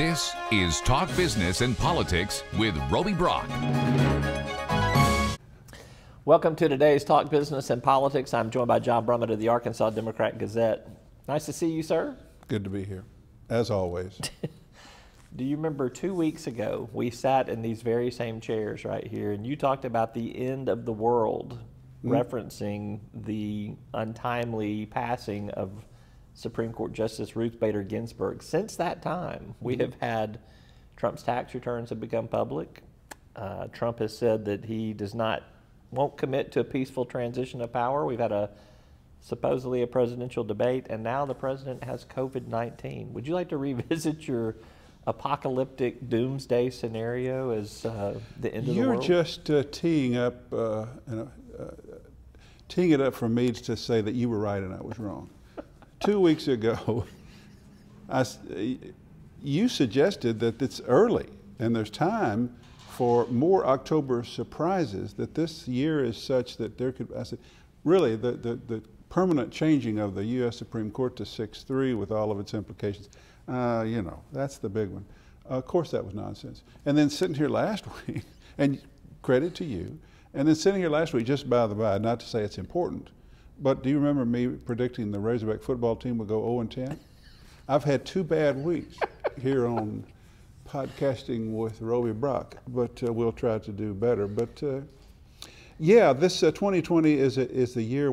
This is Talk Business and Politics with Roby Brock. Welcome to today's Talk Business and Politics. I'm joined by John Brummett of the Arkansas Democrat-Gazette. Nice to see you, sir. Good to be here, as always. Do you remember 2 weeks ago, we sat in these very same chairs right here, and you talked about the end of the world, referencing the untimely passing of Supreme Court Justice Ruth Bader Ginsburg. Since that time, we have had Trump's tax returns have become public. Trump has said that he won't commit to a peaceful transition of power. We've had supposedly a presidential debate, and now the president has COVID-19. Would you like to revisit your apocalyptic doomsday scenario as the end of the world? You're just teeing it up for me to say that you were right and I was wrong. 2 weeks ago, you suggested that it's early and there's time for more October surprises, that this year is such that there could, I said, really, the permanent changing of the U.S. Supreme Court to 6-3 with all of its implications, that's the big one. Of course that was nonsense. And then sitting here last week, and credit to you, and then sitting here last week, just by the by, not to say it's important, but do you remember me predicting the Razorback football team would go 0-10? I've had 2 bad weeks here on podcasting with Roby Brock, but we'll try to do better. But yeah, this 2020 is the year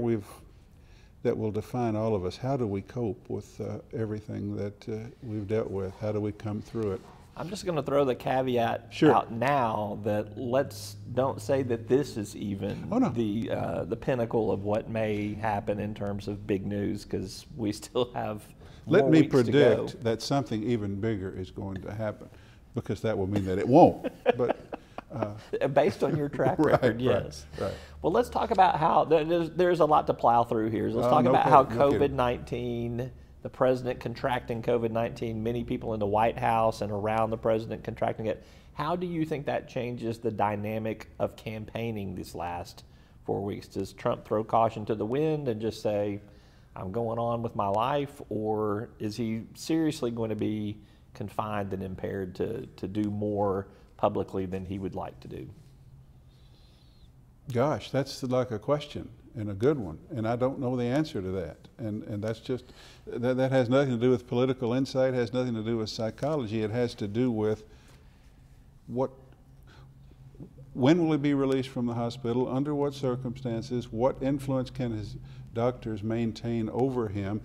that will define all of us. How do we cope with everything that we've dealt with? How do we come through it? I'm just going to throw the caveat out now that don't say that this is even the pinnacle of what may happen in terms of big news, because we still have more Let me weeks to go. predict that something even bigger is going to happen, because that will mean that it won't. But based on your track record, yes. Right. Well, let's talk about how there's a lot to plow through here. Let's talk about how COVID-19, the president contracting COVID-19, many people in the White House and around the president contracting it. How do you think that changes the dynamic of campaigning these last 4 weeks? Does Trump throw caution to the wind and just say, I'm going on with my life, or is he seriously going to be confined and impaired to do more publicly than he would like to do? Gosh, that's like a question, and a good one, and I don't know the answer to that. And that's just, that has nothing to do with political insight, has nothing to do with psychology. It has to do with when will he be released from the hospital, under what circumstances, what influence can his doctors maintain over him,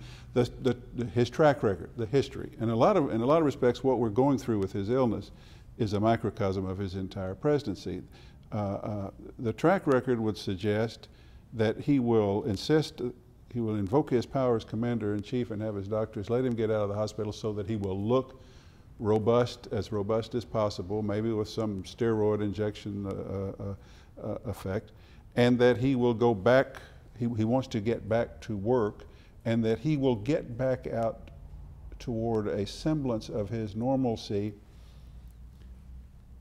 his track record, the history. And in a lot of respects, what we're going through with his illness is a microcosm of his entire presidency. The track record would suggest that he will invoke his power as commander-in-chief and have his doctors let him get out of the hospital so that he will look robust as possible, maybe with some steroid injection effect, and that he will go back, he wants to get back to work, and that he will get back out toward a semblance of his normalcy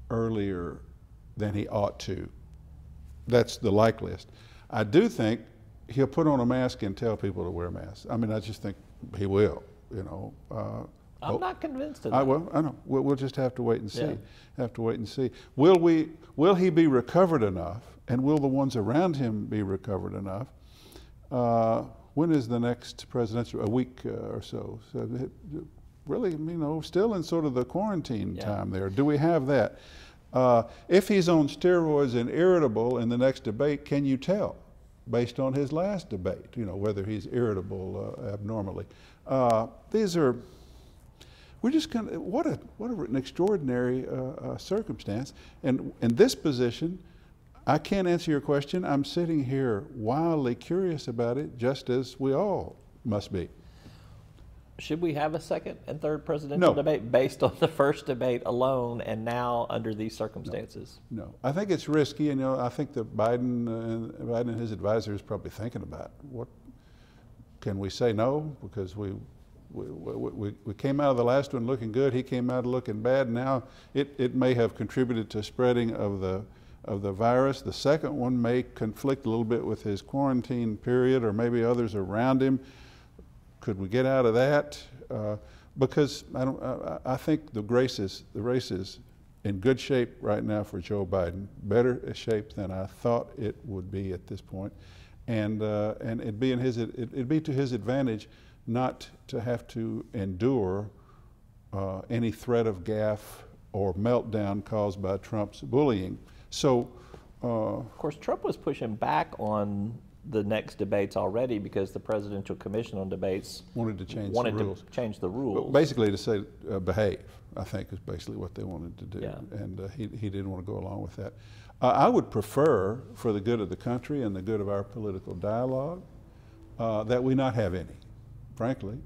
earlier than he ought to. That's the likeliest. I do think he'll put on a mask and tell people to wear masks. I mean, I just think he will, I'm not convinced of that. I know. We'll just have to wait and see. Yeah. Have to wait and see. Will he be recovered enough, and will the ones around him be recovered enough? When is the next presidential? A week or so. So really, still in sort of the quarantine time there. Do we have that? If he's on steroids and irritable in the next debate, can you tell, based on his last debate, whether he's irritable abnormally? We're just kind of, what an extraordinary circumstance. And in this position, I can't answer your question. I'm sitting here wildly curious about it, just as we all must be. Should we have a second and third presidential debate based on the first debate alone, and now under these circumstances? No. I think it's risky, and I think that Biden and his advisor is probably thinking about what can we say no, because we came out of the last one looking good. He came out looking bad. Now it may have contributed to spreading of the virus. The second one may conflict a little bit with his quarantine period, or maybe others around him. Could we get out of that? because I think the race is in good shape right now for Joe Biden, better shape than I thought it would be at this point, and it'd be to his advantage not to have to endure any threat of gaffe or meltdown caused by Trump's bullying. So, of course, Trump was pushing back on the next debates already because the Presidential Commission on Debates wanted to change the rules. But basically to say behave, I think, is basically what they wanted to do. Yeah. And he didn't want to go along with that. I would prefer, for the good of the country and the good of our political dialogue, that we not have any, frankly.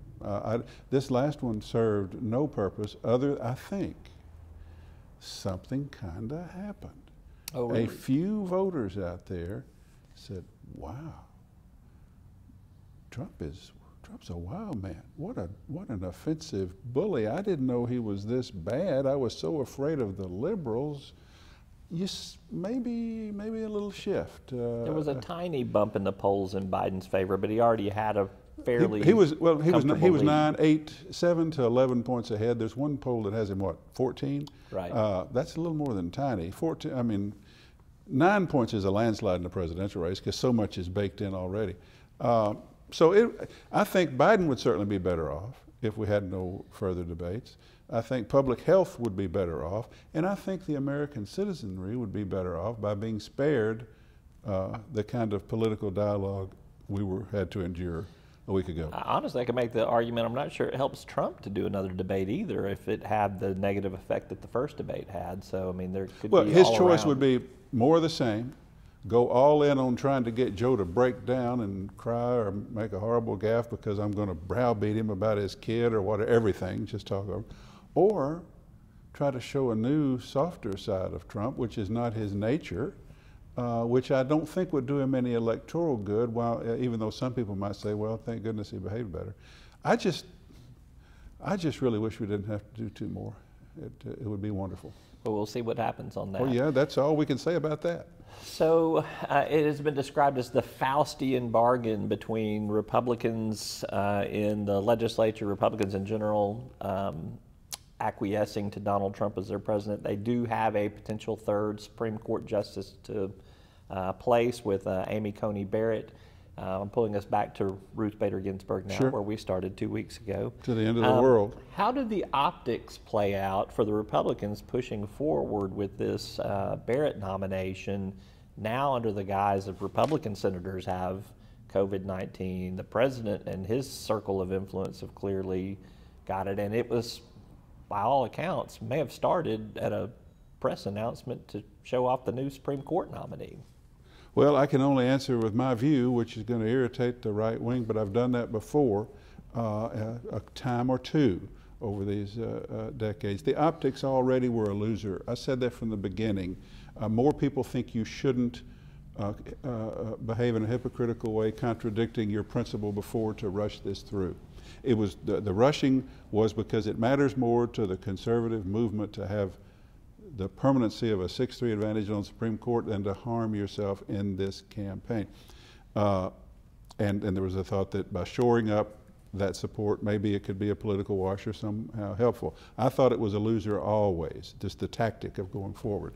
This last one served no purpose other, I think, something kind of happened. Oh, really? A few voters out there said, wow, Trump's a wild man. What an offensive bully. I didn't know he was this bad. I was so afraid of the liberals. Maybe a little shift. There was a tiny bump in the polls in Biden's favor, but he already had a fairly he was 7 to 11 points ahead. There's one poll that has him, what, 14? Right. That's a little more than tiny. 14. I mean, 9 points is a landslide in the presidential race because so much is baked in already. I think Biden would certainly be better off if we had no further debates. I think public health would be better off, and I think the American citizenry would be better off by being spared the kind of political dialogue we had to endure a week ago. Honestly, I could make the argument, I'm not sure it helps Trump to do another debate either if it had the negative effect that the first debate had. So, I mean, there could be his choice would be more of the same, go all in on trying to get Joe to break down and cry or make a horrible gaffe because I'm going to browbeat him about his kid or whatever, everything, just talk over, or try to show a new, softer side of Trump, which is not his nature, which I don't think would do him any electoral good, even though some people might say, well, thank goodness he behaved better. I just really wish we didn't have to do two more. It would be wonderful. Well, we'll see what happens on that. Oh yeah, that's all we can say about that. So it has been described as the Faustian bargain between Republicans in the legislature, Republicans in general, acquiescing to Donald Trump as their president. They do have a potential third Supreme Court justice to place with Amy Coney Barrett. I'm pulling us back to Ruth Bader Ginsburg now, where we started 2 weeks ago. To the end of the world. How did the optics play out for the Republicans pushing forward with this Barrett nomination now under the guise of Republican senators have COVID-19? The president and his circle of influence have clearly got it, and it was, by all accounts, may have started at a press announcement to show off the new Supreme Court nominee. Well, I can only answer with my view, which is going to irritate the right wing, but I've done that before a time or two over these decades. The optics already were a loser. I said that from the beginning. More people think you shouldn't behave in a hypocritical way, contradicting your principle before to rush this through. It was the rushing was because it matters more to the conservative movement to have the permanency of a 6-3 advantage on the Supreme Court than to harm yourself in this campaign. And there was a thought that by shoring up that support, maybe it could be a political wash or somehow helpful. I thought it was a loser always, just the tactic of going forward.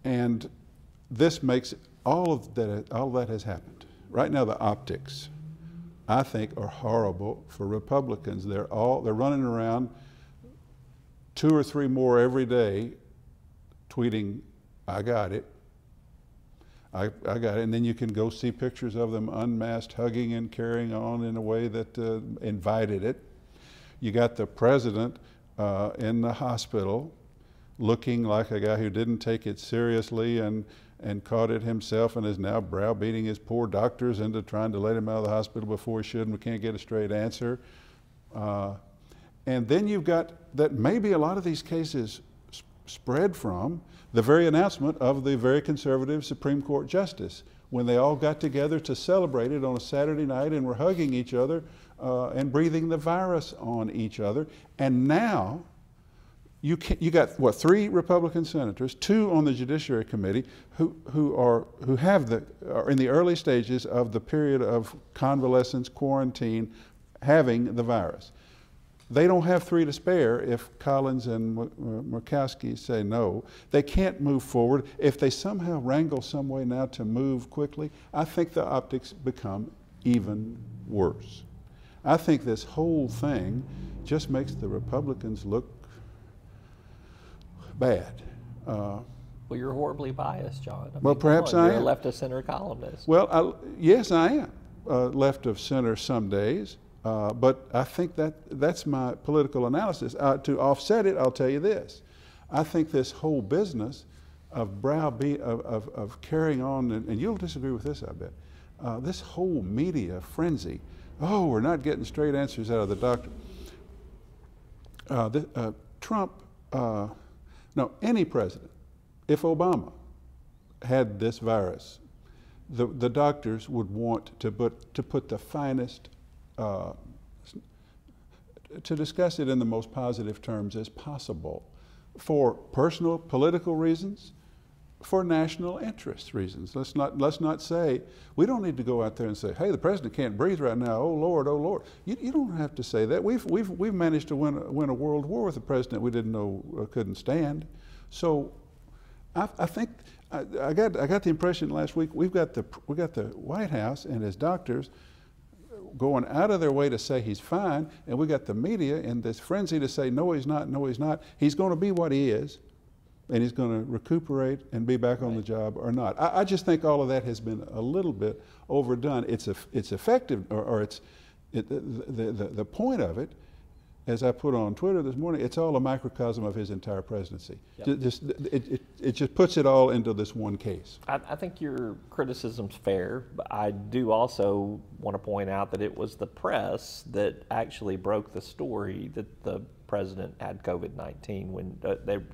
And this makes all of that has happened. Right now, the optics, I think, are horrible for Republicans. They're running around 2 or 3 more every day tweeting, I got it. I got it. And then you can go see pictures of them unmasked, hugging and carrying on in a way that invited it. You got the president in the hospital looking like a guy who didn't take it seriously and caught it himself and is now browbeating his poor doctors into trying to let him out of the hospital before he should, and we can't get a straight answer. And then you've got that maybe a lot of these cases spread from the very announcement of the very conservative Supreme Court justice, when they all got together to celebrate it on a Saturday night and were hugging each other and breathing the virus on each other. And now you got, what, 3 Republican senators, 2 on the Judiciary Committee, who are in the early stages of the period of convalescence, quarantine, having the virus. They don't have 3 to spare if Collins and Murkowski say no. They can't move forward. If they somehow wrangle some way now to move quickly, I think the optics become even worse. I think this whole thing just makes the Republicans look bad. Well, you're horribly biased, John. I Well, mean, perhaps I you're am. a left of center columnist. Well, yes, I am left of center some days, but I think that's my political analysis. To offset it, I'll tell you this. I think this whole business of of carrying on, and you'll disagree with this, I bet, this whole media frenzy, oh, we're not getting straight answers out of the doctor. Trump, no, any president, if Obama had this virus, the doctors would want to put the finest, to discuss it in the most positive terms as possible, for personal, political reasons, for national interest reasons. Let's not say, we don't need to go out there and say, hey, the president can't breathe right now, oh Lord, oh Lord. You don't have to say that. We've managed to win a world war with a president we didn't know couldn't stand. So I think I got the impression last week we got the White House and his doctors going out of their way to say he's fine, and we got the media in this frenzy to say no he's not, no he's not. He's going to be what he is, and he's going to recuperate and be back on the job or not. I just think all of that has been a little bit overdone. It's effective, or the point of it, as I put on Twitter this morning, it's all a microcosm of his entire presidency. Yep. It just puts it all into this one case. I think your criticism's fair, but I do also want to point out that it was the press that actually broke the story that the president had COVID-19 when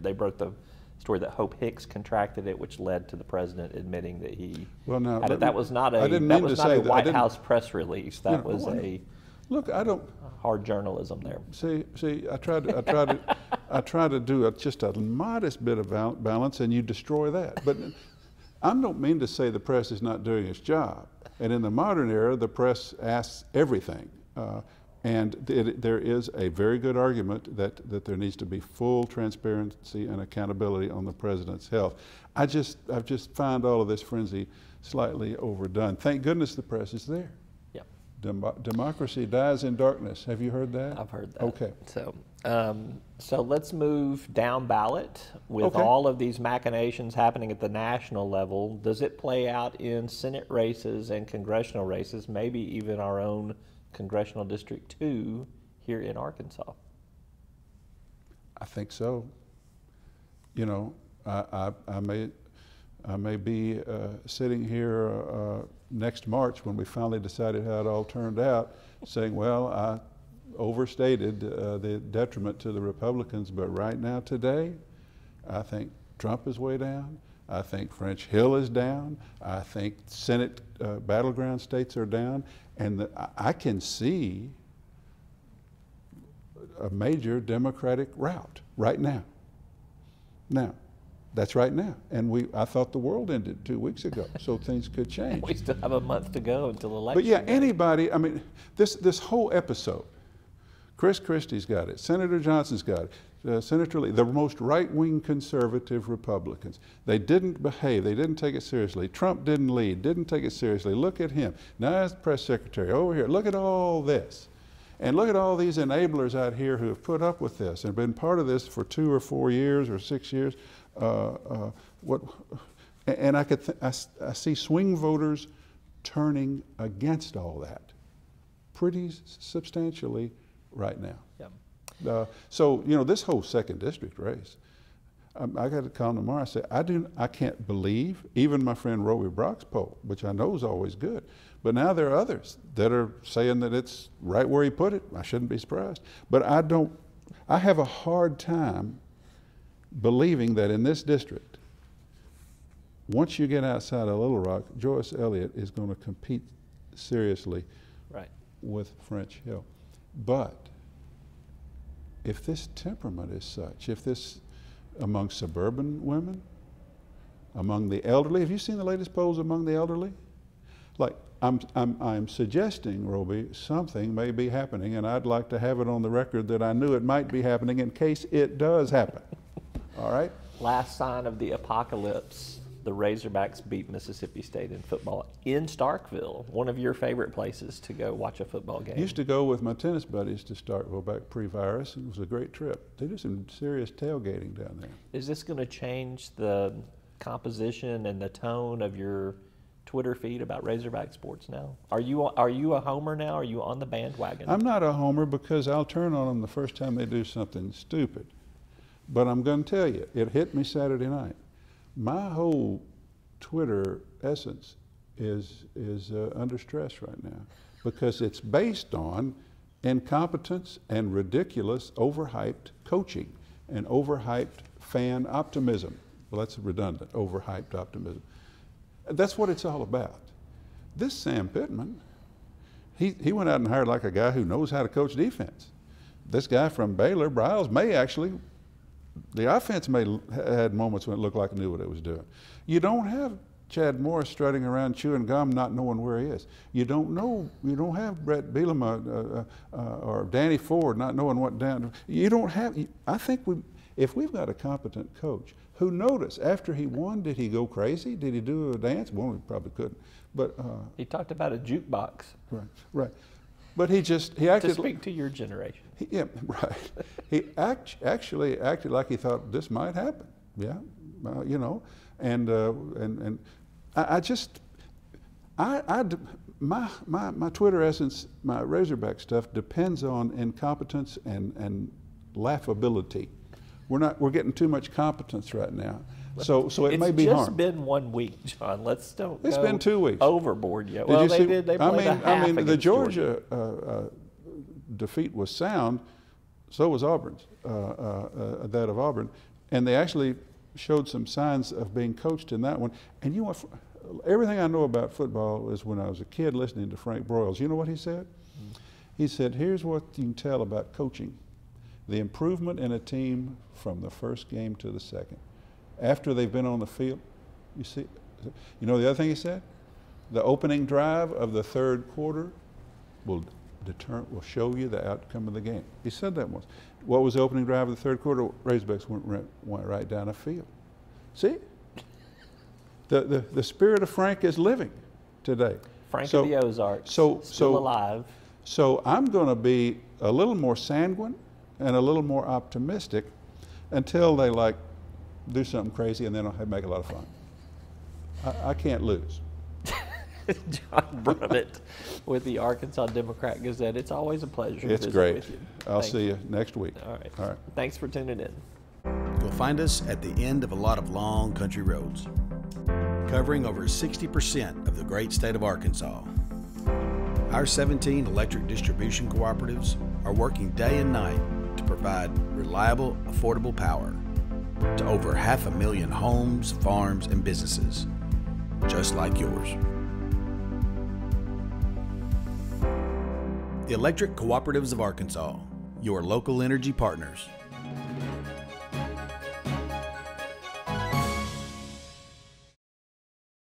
they broke the story that Hope Hicks contracted it, which led to the president admitting that he had it. That was not a White House press release. That was a look. I don't. Hard journalism there. See, I try to do just a modest bit of balance, and you destroy that. But I don't mean to say the press is not doing its job. And in the modern era, the press asks everything, and there is a very good argument that there needs to be full transparency and accountability on the president's health. I've just found all of this frenzy slightly overdone. Thank goodness the press is there. Democracy dies in darkness. Have you heard that? I've heard that. Okay. So let's move down ballot with all of these machinations happening at the national level. Does it play out in Senate races and congressional races, maybe even our own Congressional District 2 here in Arkansas? I think so. You know, I may be sitting here next March when we finally decided how it all turned out, saying, well, I overstated the detriment to the Republicans, but right now today, I think Trump is way down. I think French Hill is down. I think Senate battleground states are down. And I can see a major Democratic rout right now. Now, that's right now. And I thought the world ended 2 weeks ago, so things could change. We still have a month to go until election. But yeah, anybody, I mean, this whole episode, Chris Christie's got it, Senator Johnson's got it, Senator Lee, the most right-wing conservative Republicans. They didn't behave, they didn't take it seriously. Trump didn't lead, didn't take it seriously. Look at him. Now as the press secretary, over here, look at all this. And look at all these enablers out here who have put up with this and been part of this for 2 or 4 years or 6 years. And I see swing voters turning against all that pretty substantially right now. Yep. So you know, this whole 2nd district race, I got to call tomorrow. I say I can't believe even my friend Roby Brock's poll, which I know is always good, but now there are others that are saying that it's right where he put it. I shouldn't be surprised, but I have a hard time believing that in this district, once you get outside of Little Rock, Joyce Elliott is going to compete seriously with French Hill. But if this temperament is such, if this among suburban women, among the elderly, have you seen the latest polls among the elderly? Like I'm suggesting, Roby, something may be happening, and I'd like to have it on the record that I knew it might be happening in case it does happen. All right? Last sign of the apocalypse, the Razorbacks beat Mississippi State in football in Starkville, one of your favorite places to go watch a football game. Used to go with my tennis buddies to Starkville back pre-virus, and it was a great trip. They did some serious tailgating down there. Is this going to change the composition and the tone of your Twitter feed about Razorback sports now? Are you a homer now? Are you on the bandwagon? I'm not a homer because I'll turn on them the first time they do something stupid. But I'm going to tell you, it hit me Saturday night. My whole Twitter essence is under stress right now because it's based on incompetence and ridiculous, overhyped coaching and overhyped fan optimism. Well, that's redundant, overhyped optimism. That's what it's all about. This Sam Pittman, he went out and hired like a guy who knows how to coach defense. This guy from Baylor, Briles, may actually, the offense may had moments when it looked like it knew what it was doing. You don't have Chad Morris strutting around chewing gum, not knowing where he is. You don't have Brett Bielema or Danny Ford not knowing what down. You don't have. I think if we've got a competent coach who noticed after he won, did he go crazy? Did he do a dance? Well, he probably couldn't. But he talked about a jukebox. Right. But he acted to speak to your generation. Yeah, right. He actually acted like he thought this might happen. Yeah, you know, and my Twitter essence, my Razorback stuff depends on incompetence and laughability. We're getting too much competence right now. So it may be harm. It's just been 1 week, John. Let's don't It's go been 2 weeks. Overboard yet. Well, they did. They played a half the against Georgia defeat was sound. So was Auburn's, that of Auburn, and they actually showed some signs of being coached in that one. And you know, everything I know about football is when I was a kid listening to Frank Broyles. You know what he said? He said, "Here's what you can tell about coaching: the improvement in a team from the first game to the second. After they've been on the field, you see, you know the other thing he said? The opening drive of the third quarter will show you the outcome of the game." He said that once. What was the opening drive of the third quarter? Razorbacks went right down the field. See? The spirit of Frank is living today. Frank of the Ozarks, still alive. So I'm going to be a little more sanguine and a little more optimistic until they do something crazy and then I'll make a lot of fun. I can't lose. John Brummett with the Arkansas Democrat Gazette. It's always a pleasure. It's to visit great. With you. I'll see you next week. All right. All right. Thanks for tuning in. You'll find us at the end of a lot of long country roads, covering over 60% of the great state of Arkansas. Our 17 electric distribution cooperatives are working day and night to provide reliable, affordable power to over 500,000 homes, farms, and businesses, just like yours. The Electric Cooperatives of Arkansas, your local energy partners.